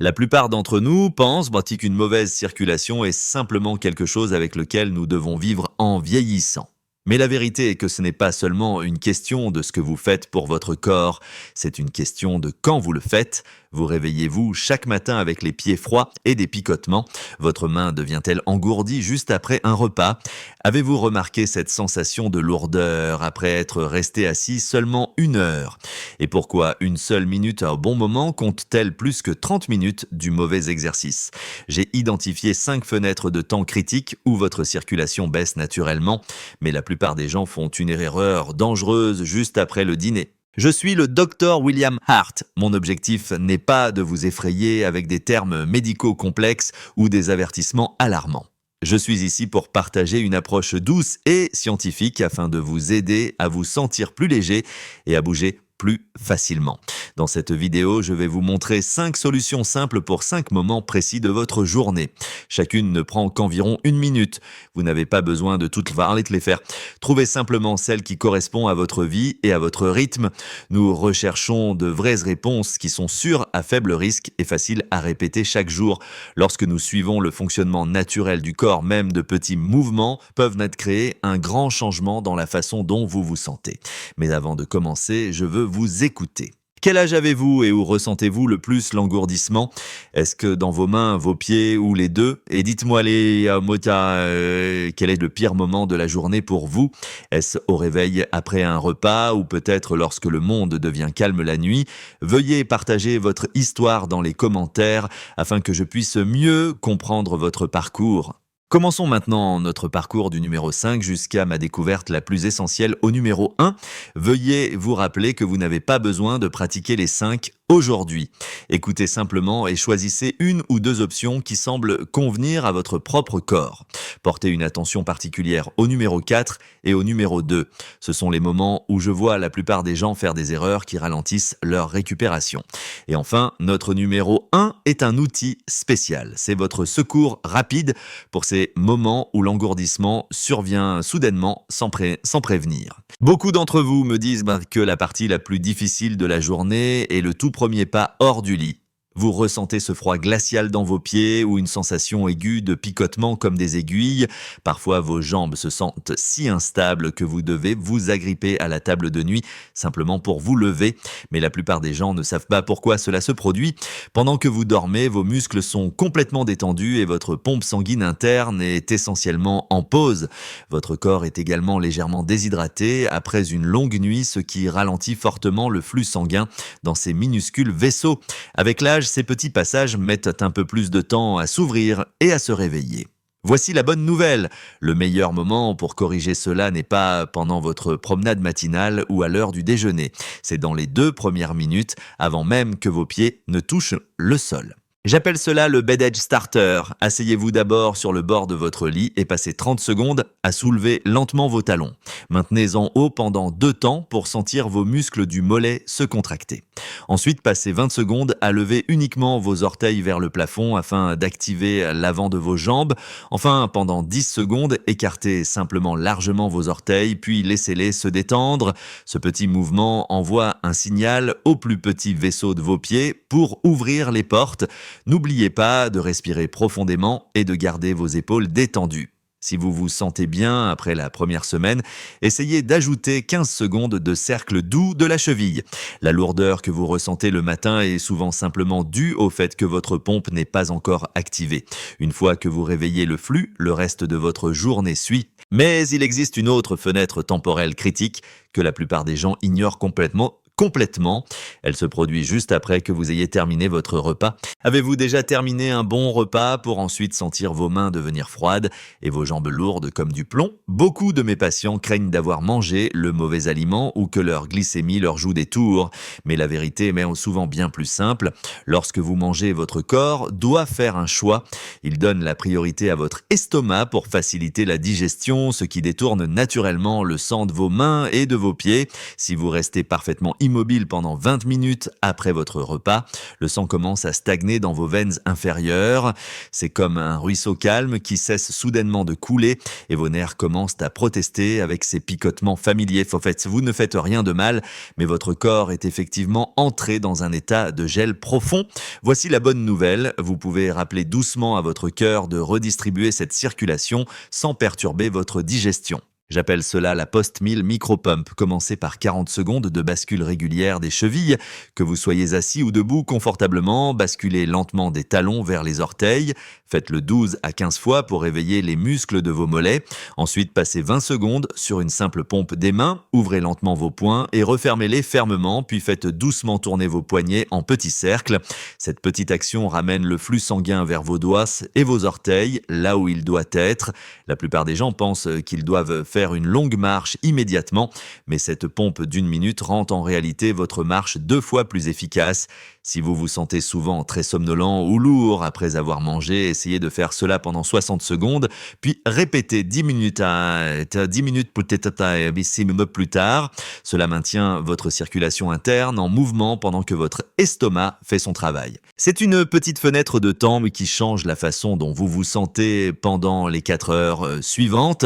La plupart d'entre nous pensent qu'une mauvaise circulation est simplement quelque chose avec lequel nous devons vivre en vieillissant. Mais la vérité est que ce n'est pas seulement une question de ce que vous faites pour votre corps, c'est une question de quand vous le faites. Vous réveillez-vous chaque matin avec les pieds froids et des picotements? Votre main devient-elle engourdie juste après un repas? Avez-vous remarqué cette sensation de lourdeur après être resté assis seulement 1 heure? Et pourquoi une seule minute à un bon moment compte-t-elle plus que 30 minutes du mauvais exercice? J'ai identifié 5 fenêtres de temps critiques où votre circulation baisse naturellement, mais la plupart des gens font une erreur dangereuse juste après le dîner. Je suis le docteur William Hart. Mon objectif n'est pas de vous effrayer avec des termes médicaux complexes ou des avertissements alarmants. Je suis ici pour partager une approche douce et scientifique afin de vous aider à vous sentir plus léger et à bouger plus facilement. Dans cette vidéo, je vais vous montrer 5 solutions simples pour 5 moments précis de votre journée. Chacune ne prend qu'environ 1 minute. Vous n'avez pas besoin de toutes les faire. Trouvez simplement celle qui correspond à votre vie et à votre rythme. Nous recherchons de vraies réponses qui sont sûres, à faible risque et faciles à répéter chaque jour. Lorsque nous suivons le fonctionnement naturel du corps, même de petits mouvements peuvent créer un grand changement dans la façon dont vous vous sentez. Mais avant de commencer, je veux vous écouter. Quel âge avez-vous et où ressentez-vous le plus l'engourdissement? Est-ce que dans vos mains, vos pieds ou les deux? Et dites-moi quel est le pire moment de la journée pour vous? Est-ce au réveil après un repas ou peut-être lorsque le monde devient calme la nuit? Veuillez partager votre histoire dans les commentaires afin que je puisse mieux comprendre votre parcours. Commençons maintenant notre parcours du numéro 5 jusqu'à ma découverte la plus essentielle au numéro 1. Veuillez vous rappeler que vous n'avez pas besoin de pratiquer les 5 aujourd'hui. Écoutez simplement et choisissez une ou deux options qui semblent convenir à votre propre corps. Portez une attention particulière au numéro 4 et au numéro 2. Ce sont les moments où je vois la plupart des gens faire des erreurs qui ralentissent leur récupération. Et enfin, notre numéro 1 est un outil spécial. C'est votre secours rapide pour ces moments où l'engourdissement survient soudainement sans prévenir. Beaucoup d'entre vous me disent que la partie la plus difficile de la journée est le tout premier pas hors du lit. Vous ressentez ce froid glacial dans vos pieds ou une sensation aiguë de picotement comme des aiguilles. Parfois, vos jambes se sentent si instables que vous devez vous agripper à la table de nuit simplement pour vous lever. Mais la plupart des gens ne savent pas pourquoi cela se produit. Pendant que vous dormez, vos muscles sont complètement détendus et votre pompe sanguine interne est essentiellement en pause. Votre corps est également légèrement déshydraté après une longue nuit, ce qui ralentit fortement le flux sanguin dans ces minuscules vaisseaux. Avec l'âge, ces petits passages mettent un peu plus de temps à s'ouvrir et à se réveiller. Voici la bonne nouvelle. Le meilleur moment pour corriger cela n'est pas pendant votre promenade matinale ou à l'heure du déjeuner. C'est dans les 2 premières minutes avant même que vos pieds ne touchent le sol. J'appelle cela le bed edge starter. Asseyez-vous d'abord sur le bord de votre lit et passez 30 secondes à soulever lentement vos talons. Maintenez-en haut pendant 2 temps pour sentir vos muscles du mollet se contracter. Ensuite, passez 20 secondes à lever uniquement vos orteils vers le plafond afin d'activer l'avant de vos jambes. Enfin, pendant 10 secondes, écartez simplement largement vos orteils, puis laissez-les se détendre. Ce petit mouvement envoie un signal au plus petit vaisseau de vos pieds pour ouvrir les portes. N'oubliez pas de respirer profondément et de garder vos épaules détendues. Si vous vous sentez bien après la première semaine, essayez d'ajouter 15 secondes de cercle doux de la cheville. La lourdeur que vous ressentez le matin est souvent simplement due au fait que votre pompe n'est pas encore activée. Une fois que vous réveillez le flux, le reste de votre journée suit. Mais il existe une autre fenêtre temporelle critique que la plupart des gens ignorent complètement. Elle se produit juste après que vous ayez terminé votre repas. Avez-vous déjà terminé un bon repas pour ensuite sentir vos mains devenir froides et vos jambes lourdes comme du plomb? Beaucoup de mes patients craignent d'avoir mangé le mauvais aliment ou que leur glycémie leur joue des tours. Mais la vérité est souvent bien plus simple. Lorsque vous mangez, votre corps doit faire un choix. Il donne la priorité à votre estomac pour faciliter la digestion, ce qui détourne naturellement le sang de vos mains et de vos pieds. Si vous restez parfaitement immobile pendant 20 minutes après votre repas, le sang commence à stagner dans vos veines inférieures. C'est comme un ruisseau calme qui cesse soudainement de couler et vos nerfs commencent à protester avec ces picotements familiers. En fait, vous ne faites rien de mal, mais votre corps est effectivement entré dans un état de gel profond. Voici la bonne nouvelle, vous pouvez rappeler doucement à votre cœur de redistribuer cette circulation sans perturber votre digestion. J'appelle cela la post-meal micro-pump. Commencez par 40 secondes de bascule régulière des chevilles. Que vous soyez assis ou debout confortablement, basculez lentement des talons vers les orteils. Faites-le 12 à 15 fois pour réveiller les muscles de vos mollets. Ensuite, passez 20 secondes sur une simple pompe des mains. Ouvrez lentement vos poings et refermez-les fermement, puis faites doucement tourner vos poignets en petits cercles. Cette petite action ramène le flux sanguin vers vos doigts et vos orteils, là où il doit être. La plupart des gens pensent qu'ils doivent faire une longue marche immédiatement, mais cette pompe d'1 minute rend en réalité votre marche 2 fois plus efficace. Si vous vous sentez souvent très somnolent ou lourd après avoir mangé, essayez de faire cela pendant 60 secondes, puis répétez 10 minutes peut-être plus tard. Cela maintient votre circulation interne en mouvement pendant que votre estomac fait son travail. C'est une petite fenêtre de temps qui change la façon dont vous vous sentez pendant les 4 heures suivantes,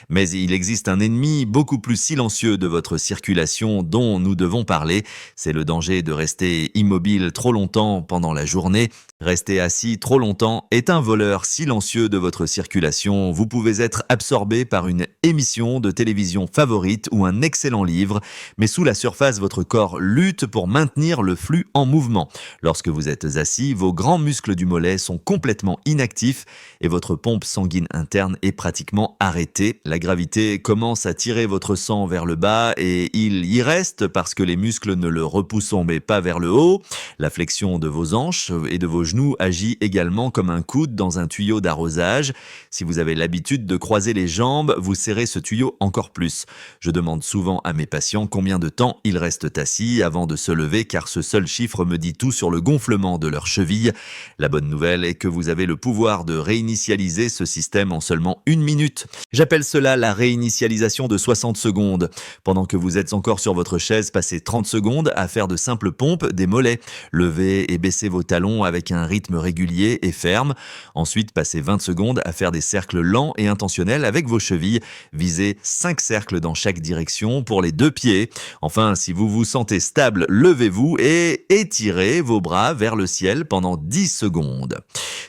mais il existe un ennemi beaucoup plus silencieux de votre circulation dont nous devons parler, c'est le danger de rester immobile trop longtemps pendant la journée. Rester assis trop longtemps est un voleur silencieux de votre circulation. Vous pouvez être absorbé par une émission de télévision favorite ou un excellent livre, mais sous la surface, votre corps lutte pour maintenir le flux en mouvement. Lorsque vous êtes assis, vos grands muscles du mollet sont complètement inactifs et votre pompe sanguine interne est pratiquement arrêtée. La gravité commence à tirer votre sang vers le bas et il y reste parce que les muscles ne le repoussent mais pas vers le haut. La flexion de vos hanches et de vos genoux agit également comme un coude dans un tuyau d'arrosage. Si vous avez l'habitude de croiser les jambes, vous serrez ce tuyau encore plus. Je demande souvent à mes patients combien de temps ils restent assis avant de se lever car ce seul chiffre me dit tout sur le gonflement de leurs chevilles. La bonne nouvelle est que vous avez le pouvoir de réinitialiser ce système en seulement 1 minute. J'appelle cela la réinitialisation de 60 secondes. Pendant que vous êtes encore sur votre chaise, passez 30 secondes à faire de simples pompes des mollets. Levez et baissez vos talons avec un rythme régulier et ferme. Ensuite, passez 20 secondes à faire des cercles lents et intentionnels avec vos chevilles. Visez 5 cercles dans chaque direction pour les 2 pieds. Enfin, si vous vous sentez stable, levez-vous et étirez vos bras vers le ciel pendant 10 secondes.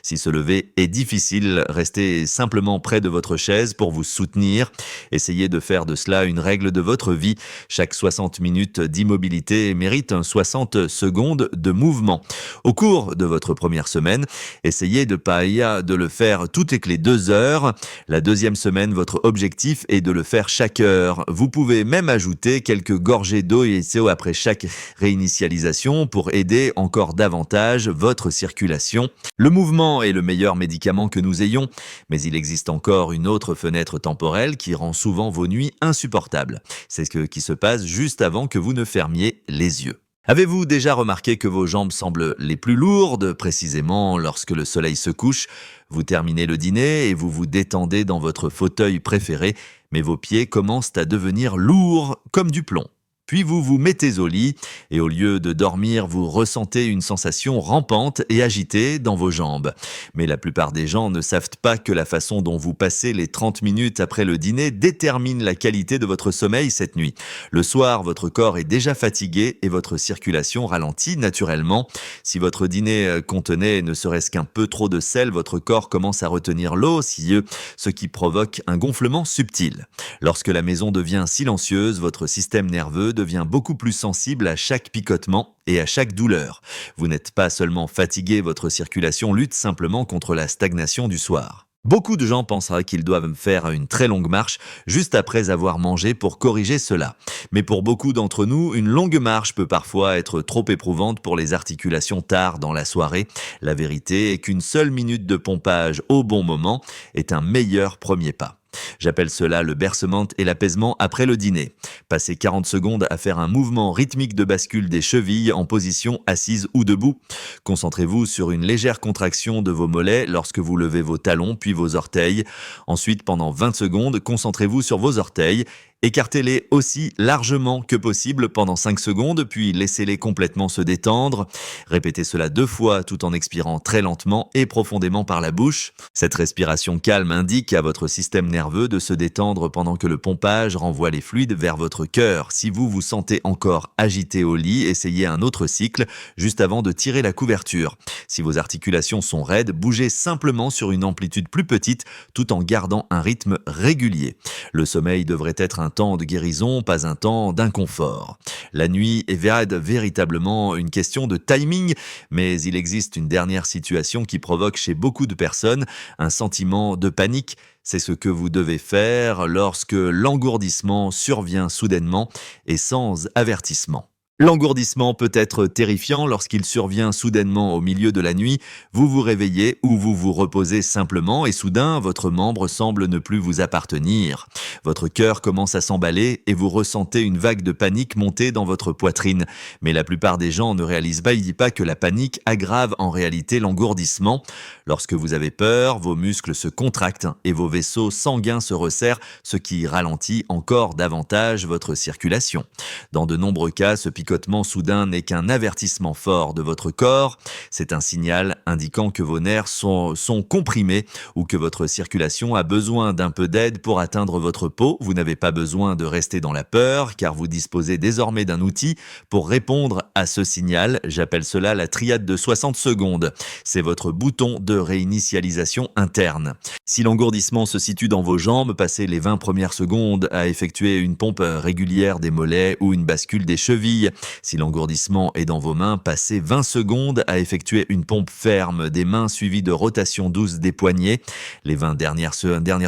Si se lever est difficile, restez simplement près de votre chaise pour vous soutenir. Essayez de faire de cela une règle de votre vie. Chaque 60 minutes d'immobilité mérite 60 secondes de mouvement. Au cours de votre première semaine, essayez de le faire toutes les 2 heures. La deuxième semaine, votre objectif est de le faire chaque heure. Vous pouvez même ajouter quelques gorgées d'eau et CO après chaque réinitialisation pour aider encore davantage votre circulation. Le mouvement est le meilleur médicament que nous ayons, mais il existe encore une autre fenêtre temporelle qui rend souvent vos nuits insupportables. C'est ce qui se passe juste avant que vous ne fermiez les yeux. Avez-vous déjà remarqué que vos jambes semblent les plus lourdes, précisément lorsque le soleil se couche? Vous terminez le dîner et vous vous détendez dans votre fauteuil préféré, mais vos pieds commencent à devenir lourds comme du plomb. Puis vous vous mettez au lit et au lieu de dormir, vous ressentez une sensation rampante et agitée dans vos jambes. Mais la plupart des gens ne savent pas que la façon dont vous passez les 30 minutes après le dîner détermine la qualité de votre sommeil cette nuit. Le soir, votre corps est déjà fatigué et votre circulation ralentit naturellement. Si votre dîner contenait ne serait-ce qu'un peu trop de sel, votre corps commence à retenir l'eau, ce qui provoque un gonflement subtil. Lorsque la maison devient silencieuse, votre système nerveux devient beaucoup plus sensible à chaque picotement et à chaque douleur. Vous n'êtes pas seulement fatigué, votre circulation lutte simplement contre la stagnation du soir. Beaucoup de gens penseraient qu'ils doivent faire une très longue marche juste après avoir mangé pour corriger cela. Mais pour beaucoup d'entre nous, une longue marche peut parfois être trop éprouvante pour les articulations tard dans la soirée. La vérité est qu'une seule minute de pompage au bon moment est un meilleur premier pas. J'appelle cela le bercement et l'apaisement après le dîner. Passez 40 secondes à faire un mouvement rythmique de bascule des chevilles en position assise ou debout. Concentrez-vous sur une légère contraction de vos mollets lorsque vous levez vos talons puis vos orteils. Ensuite, pendant 20 secondes, concentrez-vous sur vos orteils Écartez-les aussi largement que possible pendant 5 secondes, puis laissez-les complètement se détendre. Répétez cela 2 fois tout en expirant très lentement et profondément par la bouche. Cette respiration calme indique à votre système nerveux de se détendre pendant que le pompage renvoie les fluides vers votre cœur. Si vous vous sentez encore agité au lit, essayez un autre cycle juste avant de tirer la couverture. Si vos articulations sont raides, bougez simplement sur une amplitude plus petite tout en gardant un rythme régulier. Le sommeil devrait être un temps de guérison, pas un temps d'inconfort. La nuit est véritablement une question de timing, mais il existe une dernière situation qui provoque chez beaucoup de personnes un sentiment de panique. C'est ce que vous devez faire lorsque l'engourdissement survient soudainement et sans avertissement. L'engourdissement peut être terrifiant lorsqu'il survient soudainement au milieu de la nuit. Vous vous réveillez ou vous vous reposez simplement et soudain, votre membre semble ne plus vous appartenir. Votre cœur commence à s'emballer et vous ressentez une vague de panique monter dans votre poitrine. Mais la plupart des gens ne réalisent pas que la panique aggrave en réalité l'engourdissement. Lorsque vous avez peur, vos muscles se contractent et vos vaisseaux sanguins se resserrent, ce qui ralentit encore davantage votre circulation. Dans de nombreux cas, ce picotement soudain n'est qu'un avertissement fort de votre corps. C'est un signal indiquant que vos nerfs sont comprimés ou que votre circulation a besoin d'un peu d'aide pour atteindre votre peau. Vous n'avez pas besoin de rester dans la peur car vous disposez désormais d'un outil pour répondre à ce signal. J'appelle cela la triade de 60 secondes. C'est votre bouton de réinitialisation interne. Si l'engourdissement se situe dans vos jambes, passez les 20 premières secondes à effectuer une pompe régulière des mollets ou une bascule des chevilles. Si l'engourdissement est dans vos mains, passez 20 secondes à effectuer une pompe ferme des mains suivie de rotation douce des poignets. Les 20 dernières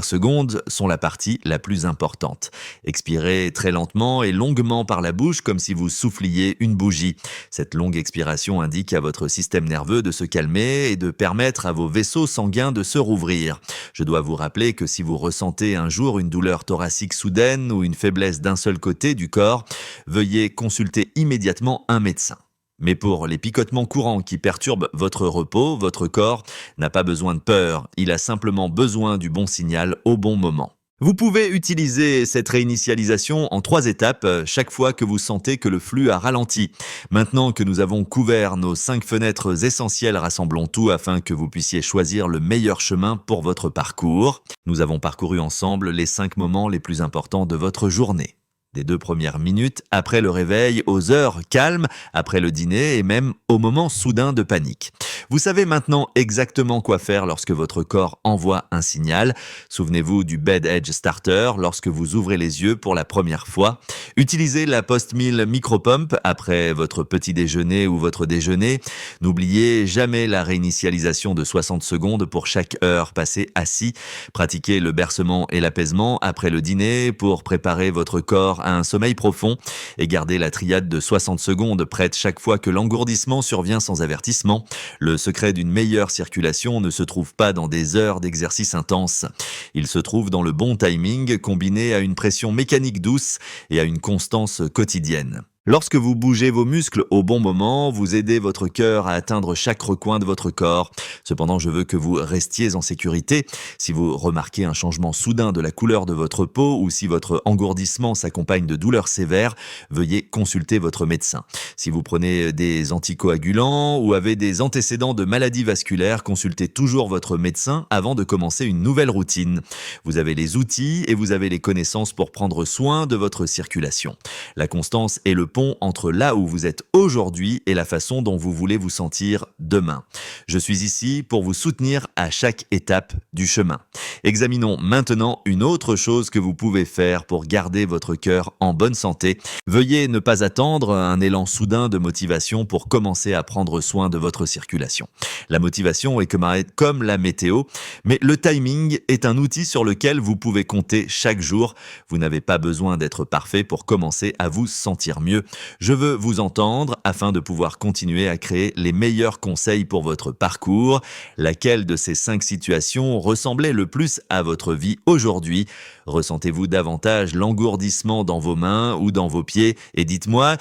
secondes sont la partie la plus importante. Expirez très lentement et longuement par la bouche comme si vous souffliez une bougie. Cette longue expiration indique à votre système nerveux de se calmer et de permettre à vos vaisseaux sanguins de se rouvrir. Je dois vous rappeler que si vous ressentez un jour une douleur thoracique soudaine ou une faiblesse d'un seul côté du corps, veuillez consulter immédiatement un médecin. Mais pour les picotements courants qui perturbent votre repos, votre corps n'a pas besoin de peur, il a simplement besoin du bon signal au bon moment. Vous pouvez utiliser cette réinitialisation en 3 étapes chaque fois que vous sentez que le flux a ralenti. Maintenant que nous avons couvert nos 5 fenêtres essentielles, rassemblons tout afin que vous puissiez choisir le meilleur chemin pour votre parcours. Nous avons parcouru ensemble les 5 moments les plus importants de votre journée. Des 2 premières minutes, après le réveil, aux heures calmes, après le dîner et même au moment soudain de panique. Vous savez maintenant exactement quoi faire lorsque votre corps envoie un signal. Souvenez-vous du Bed Edge Starter lorsque vous ouvrez les yeux pour la première fois. Utilisez la Post-Meal Micropump après votre petit déjeuner ou votre déjeuner. N'oubliez jamais la réinitialisation de 60 secondes pour chaque heure passée assis. Pratiquez le bercement et l'apaisement après le dîner pour préparer votre corps à un sommeil profond et gardez la triade de 60 secondes prête chaque fois que l'engourdissement survient sans avertissement. Le secret d'une meilleure circulation ne se trouve pas dans des heures d'exercice intense. Il se trouve dans le bon timing combiné à une pression mécanique douce et à une constance quotidienne. Lorsque vous bougez vos muscles au bon moment, vous aidez votre cœur à atteindre chaque recoin de votre corps. Cependant, je veux que vous restiez en sécurité. Si vous remarquez un changement soudain de la couleur de votre peau ou si votre engourdissement s'accompagne de douleurs sévères, veuillez consulter votre médecin. Si vous prenez des anticoagulants ou avez des antécédents de maladies vasculaires, consultez toujours votre médecin avant de commencer une nouvelle routine. Vous avez les outils et vous avez les connaissances pour prendre soin de votre circulation. La constance est le pont entre là où vous êtes aujourd'hui et la façon dont vous voulez vous sentir demain. Je suis ici pour vous soutenir à chaque étape du chemin. Examinons maintenant une autre chose que vous pouvez faire pour garder votre cœur en bonne santé. Veuillez ne pas attendre un élan soudain de motivation pour commencer à prendre soin de votre circulation. La motivation est comme la météo, mais le timing est un outil sur lequel vous pouvez compter chaque jour. Vous n'avez pas besoin d'être parfait pour commencer à vous sentir mieux. Je veux vous entendre afin de pouvoir continuer à créer les meilleurs conseils pour votre parcours. Laquelle de ces 5 situations ressemblait le plus à votre vie aujourd'hui? Ressentez-vous davantage l'engourdissement dans vos mains ou dans vos pieds? Et dis-moi,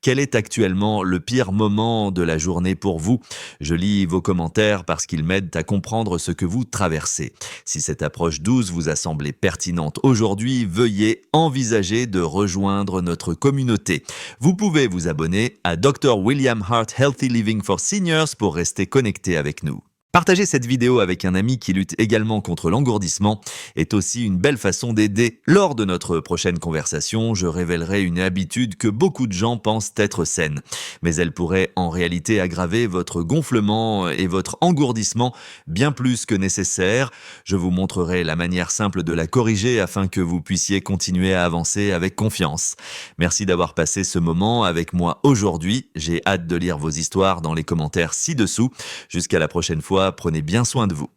quel est actuellement le pire moment de la journée pour vous? Je lis vos commentaires parce qu'ils m'aident à comprendre ce que vous traversez. Si cette approche douce vous a semblé pertinente aujourd'hui, veuillez envisager de rejoindre notre communauté. Vous pouvez vous abonner à Dr. William Hart Healthy Living for Seniors pour rester connecté avec nous. Partager cette vidéo avec un ami qui lutte également contre l'engourdissement est aussi une belle façon d'aider. Lors de notre prochaine conversation, je révélerai une habitude que beaucoup de gens pensent être saine, mais elle pourrait en réalité aggraver votre gonflement et votre engourdissement bien plus que nécessaire. Je vous montrerai la manière simple de la corriger afin que vous puissiez continuer à avancer avec confiance. Merci d'avoir passé ce moment avec moi aujourd'hui. J'ai hâte de lire vos histoires dans les commentaires ci-dessous. Jusqu'à la prochaine fois. Prenez bien soin de vous.